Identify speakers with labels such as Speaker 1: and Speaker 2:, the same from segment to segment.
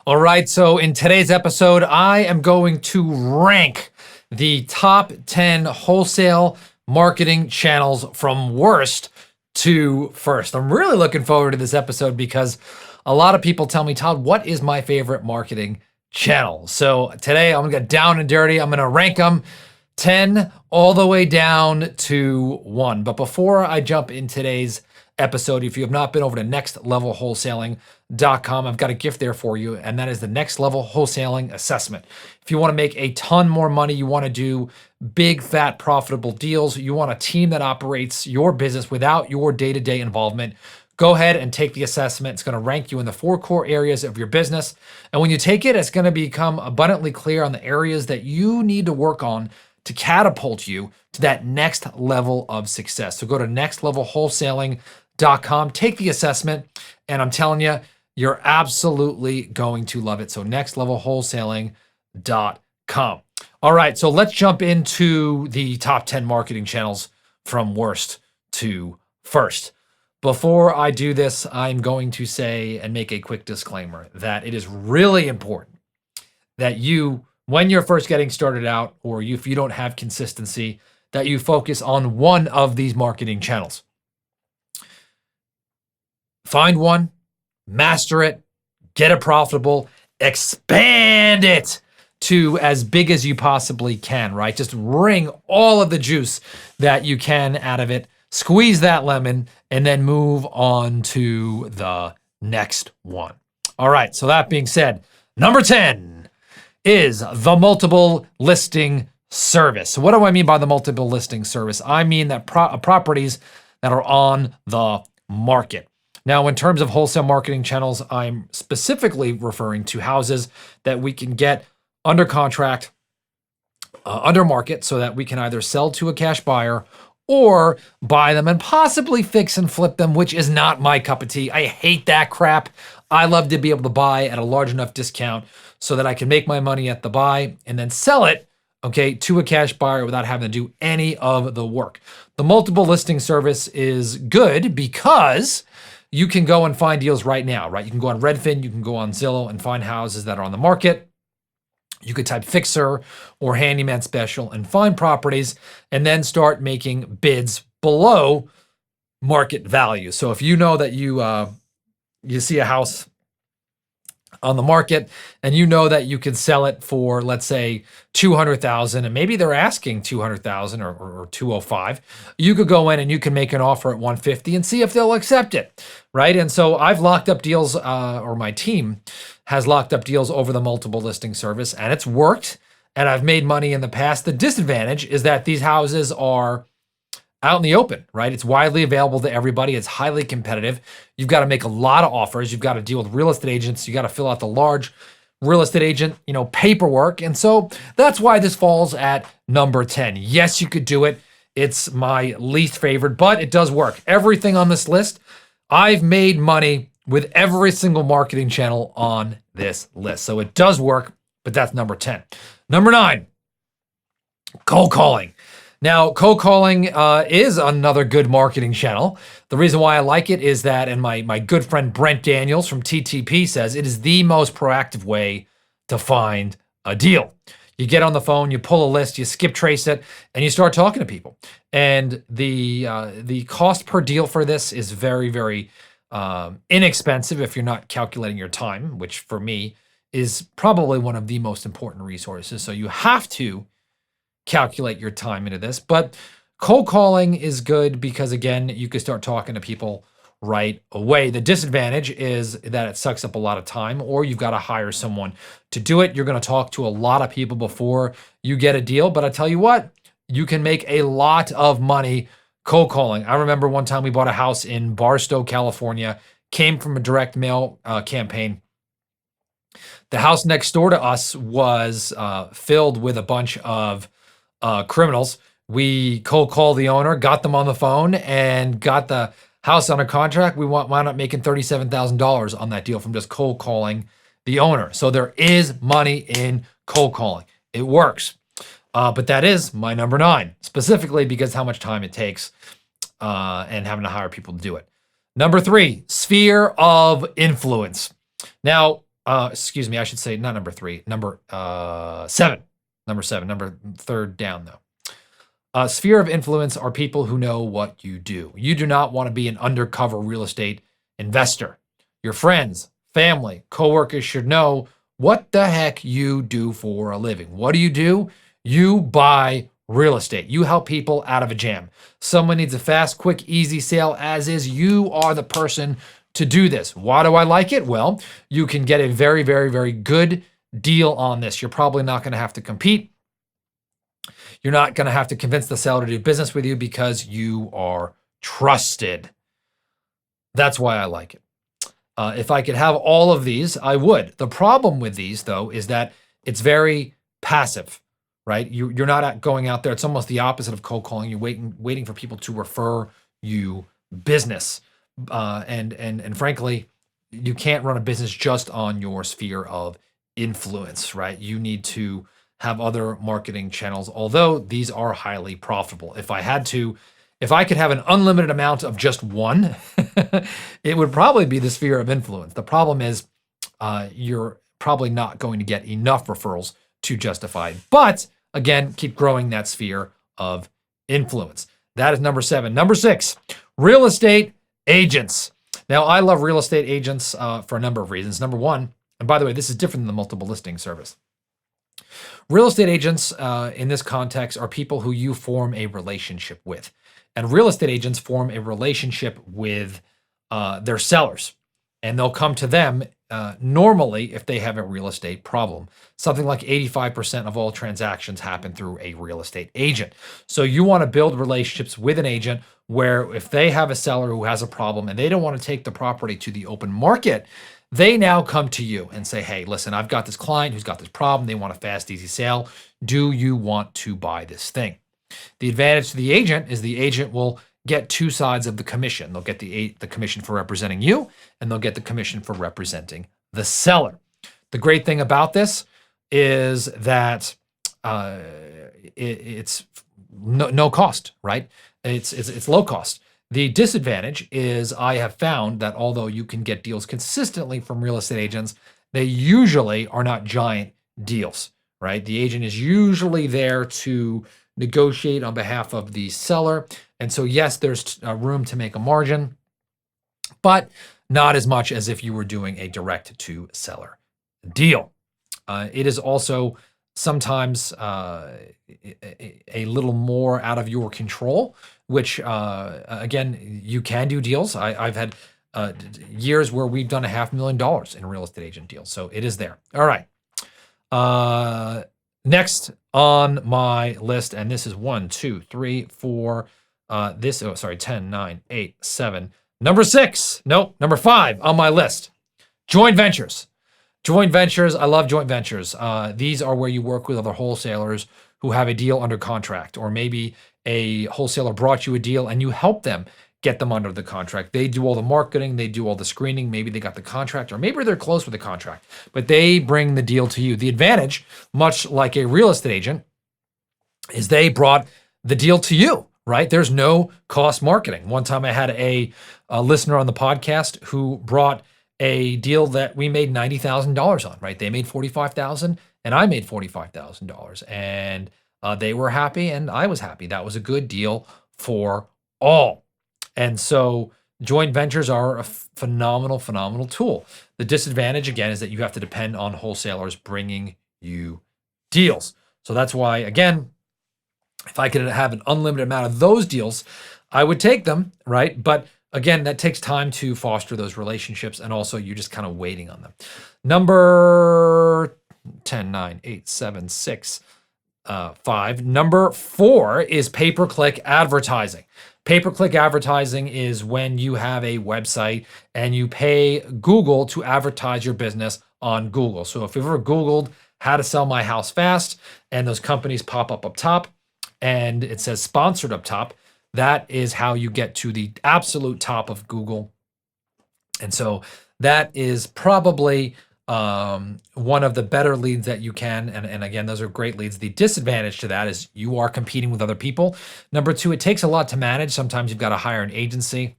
Speaker 1: All right, so in today's episode, I am going to rank the top 10 wholesale marketing channels from worst to first. I'm really looking forward to this episode because a lot of people tell me, Todd, what is my favorite marketing channel? So today I'm gonna get down and dirty. I'm gonna rank them 10 all the way down to 1. But before I jump in today's episode, if you have not been over to nextlevelwholesaling.com, I've got a gift there for you, and that is the Next Level Wholesaling Assessment. If you want to make a ton more money, you want to do big, fat, profitable deals, you want a team that operates your business without your day-to-day involvement, go ahead and take the assessment. It's going to rank you in the 4 core areas of your business. And when you take it, it's going to become abundantly clear on the areas that you need to work on to catapult you to that next level of success. So go to nextlevelwholesaling.com, take the assessment, and I'm telling you, you're absolutely going to love it. So nextlevelwholesaling.com. All right, so let's jump into the top 10 marketing channels from worst to first. Before I do this, I'm going to say and make a quick disclaimer that it is really important that you, when you're first getting started out, or if you don't have consistency, that you focus on one of these marketing channels. Find one, master it, get it profitable, expand it to as big as you possibly can, right? Just wring all of the juice that you can out of it, squeeze that lemon, and then move on to the next one. All right, so that being said, number 10 is the multiple listing service. So what do I mean by the multiple listing service? I mean that properties that are on the market. Now, in terms of wholesale marketing channels, I'm specifically referring to houses that we can get under contract, under market, so that we can either sell to a cash buyer or buy them and possibly fix and flip them, which is not my cup of tea. I hate that crap. I love to be able to buy at a large enough discount so that I can make my money at the buy and then sell it, okay, to a cash buyer without having to do any of the work. The multiple listing service is good because you can go and find deals right now, right? You can go on Redfin, you can go on Zillow and find houses that are on the market. You could type fixer or handyman special and find properties and then start making bids below market value. So if you know that you see a house on the market and you know that you can sell it for, let's say, 200,000, and maybe they're asking 200,000 or 205, you could go in and you can make an offer at 150 and see if they'll accept it, right? And so I've locked up deals, or my team has locked up deals over the multiple listing service, and it's worked, and I've made money in the past. The disadvantage is that these houses are out in the open, right? It's widely available to everybody. It's highly competitive. You've got to make a lot of offers. You've got to deal with real estate agents. You got to fill out the large real estate agent, paperwork. And so that's why this falls at number 10. Yes, you could do it. It's my least favorite, but it does work. Everything on this list, I've made money with every single marketing channel on this list. So it does work, but that's number 10. Number 9, cold calling. Now, cold calling is another good marketing channel. The reason why I like it is that, and my good friend Brent Daniels from TTP says, it is the most proactive way to find a deal. You get on the phone, you pull a list, you skip trace it, and you start talking to people. And the cost per deal for this is very, very inexpensive if you're not calculating your time, which for me is probably one of the most important resources. So you have to calculate your time into this. But cold calling is good because, again, you can start talking to people right away. The disadvantage is that it sucks up a lot of time, or you've got to hire someone to do it. You're going to talk to a lot of people before you get a deal. But I tell you what, you can make a lot of money cold calling. I remember one time we bought a house in Barstow, California, came from a direct mail campaign. The house next door to us was filled with a bunch of criminals. We cold called the owner, got them on the phone, and got the house under contract. We wound up making $37,000 on that deal from just cold calling the owner. So there is money in cold calling. It works. But that is my number 9, specifically because how much time it takes and having to hire people to do it. Number 3, sphere of influence. Now, excuse me, I should say not number 3, number 7. Number third down though. Sphere of influence are people who know what you do. You do not want to be an undercover real estate investor. Your friends, family, coworkers should know what the heck you do for a living. What do? You buy real estate. You help people out of a jam. Someone needs a fast, quick, easy sale, as is. You are the person to do this. Why do I like it? Well, you can get a very, very, very good deal on this. You're probably not going to have to compete. You're not going to have to convince the seller to do business with you because you are trusted. That's why I like it. If I could have all of these, I would. The problem with these, though, is that it's very passive, right? You're not going out there. It's almost the opposite of cold calling. You're waiting for people to refer you business. And frankly, you can't run a business just on your sphere of influence, right? You need to have other marketing channels, although these are highly profitable. If I could have an unlimited amount of just one, it would probably be the sphere of influence. The problem is you're probably not going to get enough referrals to justify it. But again, keep growing that sphere of influence. That is number 7. Number 6, real estate agents. Now, I love real estate agents for a number of reasons. Number 1, and by the way, this is different than the multiple listing service. Real estate agents in this context are people who you form a relationship with. And real estate agents form a relationship with their sellers. And they'll come to them normally if they have a real estate problem. Something like 85% of all transactions happen through a real estate agent. So you want to build relationships with an agent where if they have a seller who has a problem and they don't want to take the property to the open market, they now come to you and say, hey, listen, I've got this client who's got this problem. They want a fast, easy sale. Do you want to buy this thing? The advantage to the agent is the agent will get 2 sides of the commission. They'll get the commission for representing you, and they'll get the commission for representing the seller. The great thing about this is that it's no cost, right? It's low cost. The disadvantage is I have found that although you can get deals consistently from real estate agents, they usually are not giant deals, right? The agent is usually there to negotiate on behalf of the seller. And so, yes, there's room to make a margin, but not as much as if you were doing a direct to seller deal. It is also sometimes a little more out of your control, which again, you can do deals. I've had years where we've done $500,000 in real estate agent deals. So it is there. All right. Next on my list, and this is 1, 2, 3, 4, 10, 9, 8, 7. Number 6, nope, number 5 on my list. Joint ventures. Joint ventures, I love joint ventures. These are where you work with other wholesalers who have a deal under contract, or maybe a wholesaler brought you a deal and you help them get them under the contract. They do all the marketing, they do all the screening, maybe they got the contract, or maybe they're close with the contract, but they bring the deal to you. The advantage, much like a real estate agent, is they brought the deal to you, right? There's no cost marketing. One time I had a listener on the podcast who brought a deal that we made $90,000 on, right? They made $45,000 and I made $45,000, and they were happy and I was happy. That was a good deal for all. And so joint ventures are a phenomenal tool. The disadvantage, again, is that you have to depend on wholesalers bringing you deals. So that's why, again, if I could have an unlimited amount of those deals, I would take them, right? But again, that takes time to foster those relationships, and also you're just kind of waiting on them. Number 10, 9, 8, 7, 6, 5. Number 4 is pay-per-click advertising. Pay-per-click advertising is when you have a website and you pay Google to advertise your business on Google. So if you've ever Googled how to sell my house fast and those companies pop up top and it says sponsored up top, that is how you get to the absolute top of Google. And so that is probably one of the better leads that you can. And again, those are great leads. The disadvantage to that is you are competing with other people. Number 2, it takes a lot to manage. Sometimes you've got to hire an agency,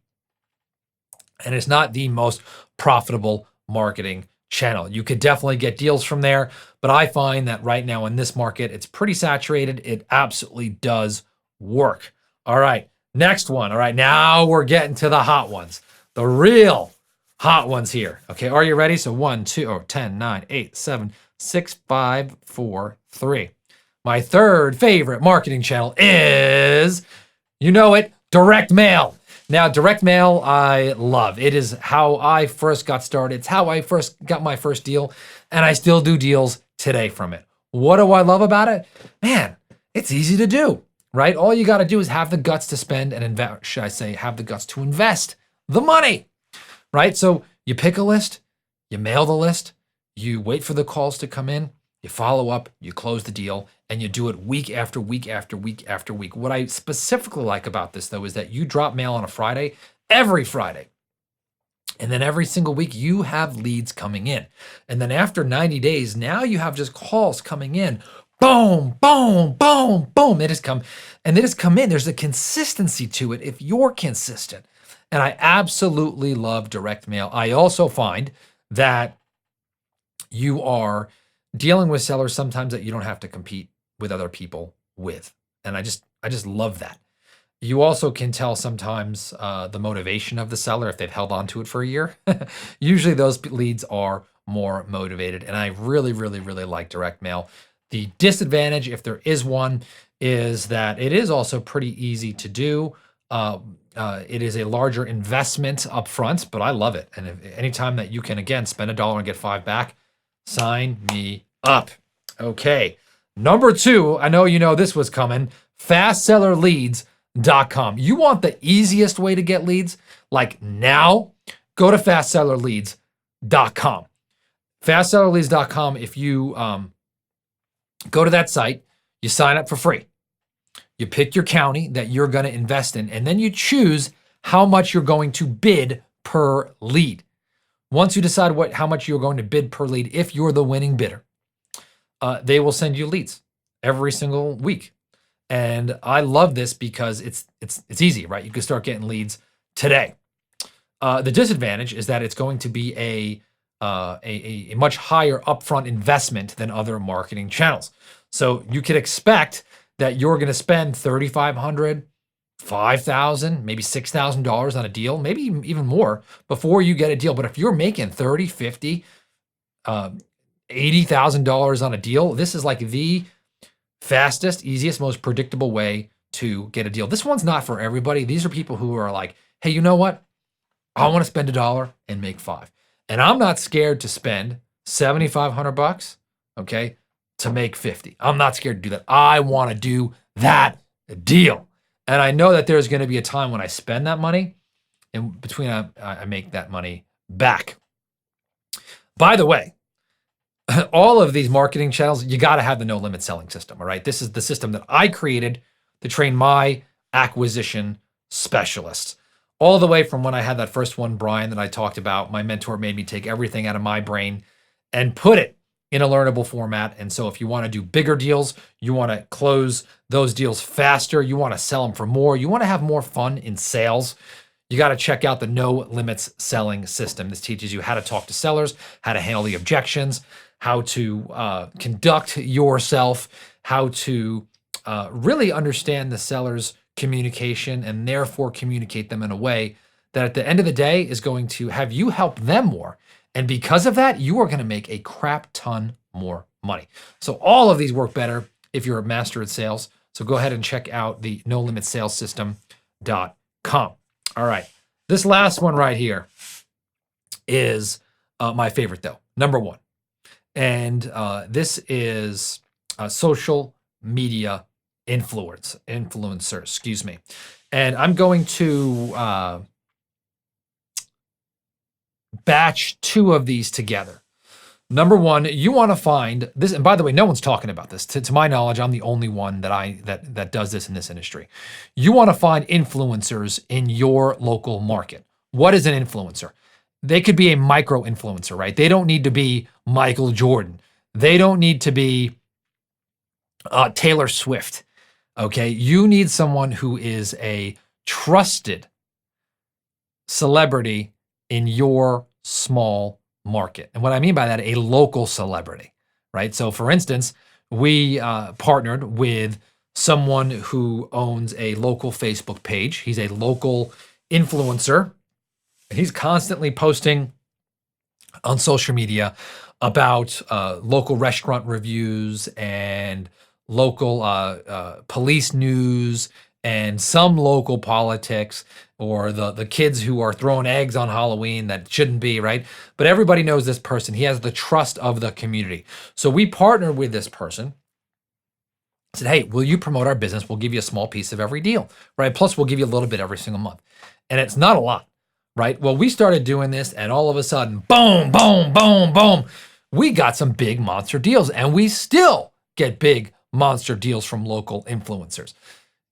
Speaker 1: and it's not the most profitable marketing channel. You could definitely get deals from there, but I find that right now in this market, it's pretty saturated. It absolutely does work. All right, next one. All right, now we're getting to the hot ones, the real hot ones here. Okay, are you ready? So 1, 2, 10, 9, 8, 7, 6, 5, 4, 3. My third favorite marketing channel is, you know it, direct mail. Now, direct mail, I love. It is how I first got started. It's how I first got my first deal, and I still do deals today from it. What do I love about it? Man, it's easy to do, right? All you got to do is have the guts to spend and invest, should I say, have the guts to invest the money, right? So you pick a list, you mail the list, you wait for the calls to come in, you follow up, you close the deal, and you do it week after week after week after week. What I specifically like about this, though, is that you drop mail on a Friday, every Friday. And then every single week, you have leads coming in. And then after 90 days, now you have just calls coming in. Boom, boom, boom, boom. They just come in. There's a consistency to it if you're consistent. And I absolutely love direct mail. I also find that you are dealing with sellers sometimes that you don't have to compete with other people with. And I just love that. You also can tell sometimes the motivation of the seller if they've held on to it for a year. Usually those leads are more motivated. And I really, really, really like direct mail. The disadvantage, if there is one, is that it is also pretty easy to do. It is a larger investment up front, but I love it. And anytime that you can, again, spend $1 and get 5 back, sign me up. Okay. Number 2, I know you know this was coming, fastsellerleads.com. You want the easiest way to get leads? Like now, go to fastsellerleads.com. Fastsellerleads.com, if you go to that site, you sign up for free. You pick your county that you're going to invest in, and then you choose how much you're going to bid per lead. Once you decide how much you're going to bid per lead, if you're the winning bidder, they will send you leads every single week. And I love this because it's easy, right? You can start getting leads today. The disadvantage is that it's going to be a much higher upfront investment than other marketing channels. So you could expect that you're going to spend $3,500, $5,000, maybe $6,000 on a deal, maybe even more before you get a deal. But if you're making $30,000, $50,000, $80,000 on a deal, this is like the fastest, easiest, most predictable way to get a deal. This one's not for everybody. These are people who are like, hey, you know what? I want to spend $1 and make $5. And I'm not scared to spend $7,500, okay, to make $50. I'm not scared to do that. I want to do that deal. And I know that there's going to be a time when I spend that money, and between I make that money back. By the way, all of these marketing channels, you got to have the no limit selling system. All right. This is the system that I created to train my acquisition specialists. All the way from when I had that first one, Brian, that I talked about, my mentor made me take everything out of my brain and put it in a learnable format. And so if you want to do bigger deals, you want to close those deals faster, you want to sell them for more, you want to have more fun in sales, you got to check out the no limits selling system. This teaches you how to talk to sellers, how to handle the objections, how to conduct yourself, how to really understand the seller's communication and therefore communicate them in a way that at the end of the day is going to have you help them more. And because of that, you are going to make a crap ton more money. So all of these work better if you're a master at sales. So go ahead and check out the nolimitsalessystem.com. All right. This last one right here is my favorite though, number 1. And this is social media influencer, excuse me. And I'm going to batch 2 of these together. Number 1, you want to find this, and by the way, no one's talking about this. To my knowledge, I'm the only one that does this in this industry. You want to find influencers in your local market. What is an influencer? They could be a micro influencer, right? They don't need to be Michael Jordan. They don't need to be Taylor Swift. Okay, you need someone who is a trusted celebrity in your small market. And what I mean by that, a local celebrity, right? So for instance, we partnered with someone who owns a local Facebook page. He's a local influencer, and he's constantly posting on social media about local restaurant reviews and local police news and some local politics, or the kids who are throwing eggs on Halloween that shouldn't be, right? But everybody knows this person. He has the trust of the community. So we partnered with this person. Said, hey, will you promote our business? We'll give you a small piece of every deal, right? Plus, we'll give you a little bit every single month. And it's not a lot, right? Well, we started doing this, and all of a sudden, boom, boom, boom, boom, we got some big monster deals, and we still get big monster deals from local influencers.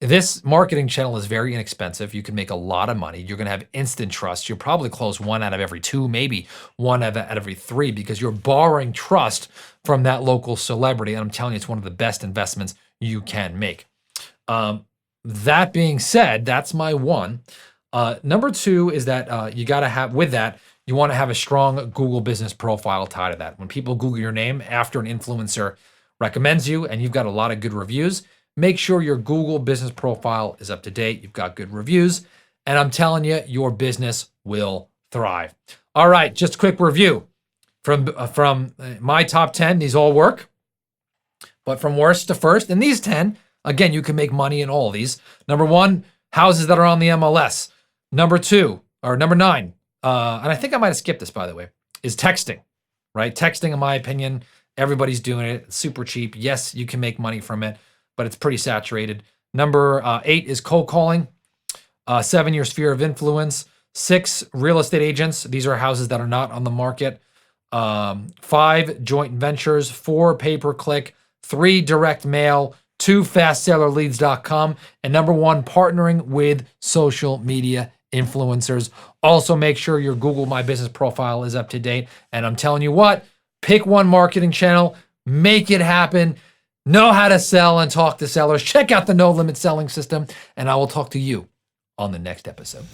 Speaker 1: This marketing channel is very inexpensive. You can make a lot of money. You're going to have instant trust. You'll probably close 1 out of every 2, maybe 1 out of every 3, because you're borrowing trust from that local celebrity. And I'm telling you, it's one of the best investments you can make. That being said, that's my 1. Number 2 is that you got to have, with that, you want to have a strong Google business profile tied to that. When people Google your name after an influencer recommends you and you've got a lot of good reviews, make sure your Google business profile is up to date. You've got good reviews, and I'm telling you, your business will thrive. All right, just a quick review from my top 10. These all work, but from worst to first, and these 10, again, you can make money in all of these. Number 1, houses that are on the MLS. Number 9, and I think I might have skipped this, by the way, is texting, right? Texting, in my opinion, everybody's doing it. It's super cheap. Yes, you can make money from it, but it's pretty saturated. Number 8 is cold calling. 7, your sphere of influence. 6, real estate agents. These are houses that are not on the market. 5, joint ventures. 4, pay-per-click. 3, direct mail. 2, fastsellerleads.com. And number 1, partnering with social media influencers. Also, make sure your Google My Business profile is up to date. And I'm telling you what, pick one marketing channel, make it happen. Know how to sell and talk to sellers. Check out the No Limit Selling System, and I will talk to you on the next episode.